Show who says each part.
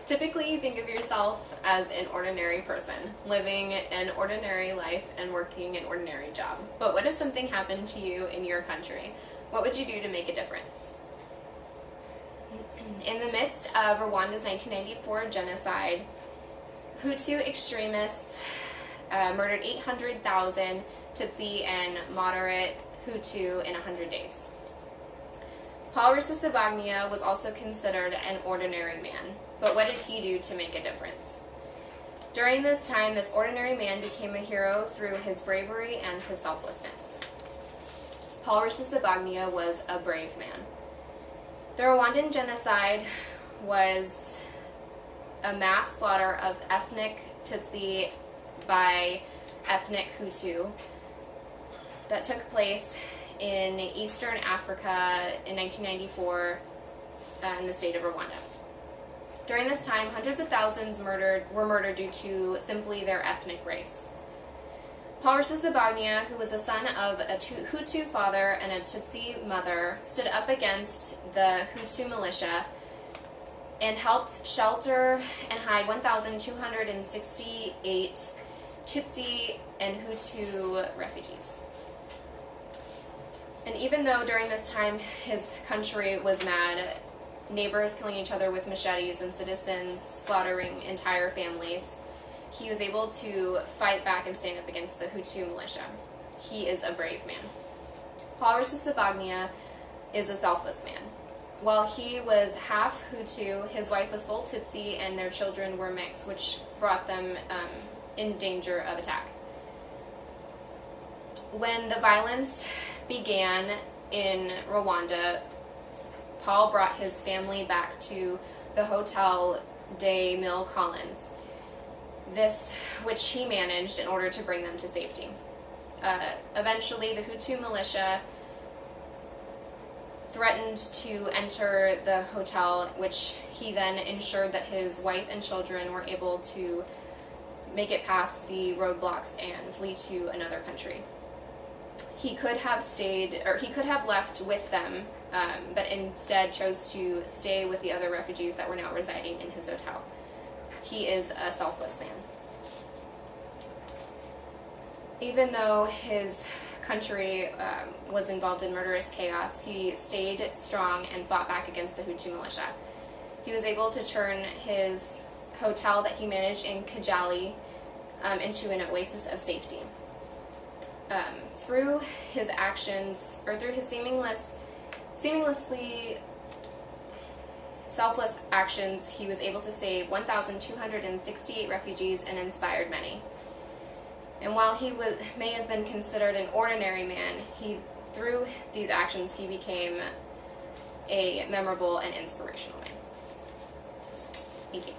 Speaker 1: Typically, you think of yourself as an ordinary person, living an ordinary life and working an ordinary job. But what if something happened to you in your country? What would you do to make a difference? In the midst of Rwanda's 1994 genocide, Hutu extremists murdered 800,000 Tutsi and moderate Hutu in 100 days. Paul Rusesabagina was also considered an ordinary man, but what did he do to make a difference? During this time, this ordinary man became a hero through his bravery and his selflessness. Paul Rusesabagina was a brave man. The Rwandan genocide was a mass slaughter of ethnic Tutsi by ethnic Hutu that took place in Eastern Africa in 1994 in the state of Rwanda. During this time, hundreds of thousands were murdered due to simply their ethnic race. Paul Rusesabagina, who was the son of a Hutu father and a Tutsi mother, stood up against the Hutu militia and helped shelter and hide 1,268 Tutsi and Hutu refugees. And even though during this time his country was mad, neighbors killing each other with machetes and citizens slaughtering entire families, he was able to fight back and stand up against the Hutu militia. He is a brave man. Paul Rusesabagina is a selfless man. While he was half Hutu, his wife was full Tutsi and their children were mixed, which brought them in danger of attack. When the violence began in Rwanda, Paul brought his family back to the Hotel des Mille Collines, this which he managed in order to bring them to safety. Eventually, the Hutu militia threatened to enter the hotel, which he then ensured that his wife and children were able to make it past the roadblocks and flee to another country. He could have stayed, or he could have left with them, but instead chose to stay with the other refugees that were now residing in his hotel. He is a selfless man. Even though his country was involved in murderous chaos, he stayed strong and fought back against the Hutu militia. He was able to turn his hotel that he managed in Kigali into an oasis of safety. Through his actions, or through his seamlessly selfless actions, he was able to save 1,268 refugees and inspired many. And while he may have been considered an ordinary man, through these actions he became a memorable and inspirational man. Thank you.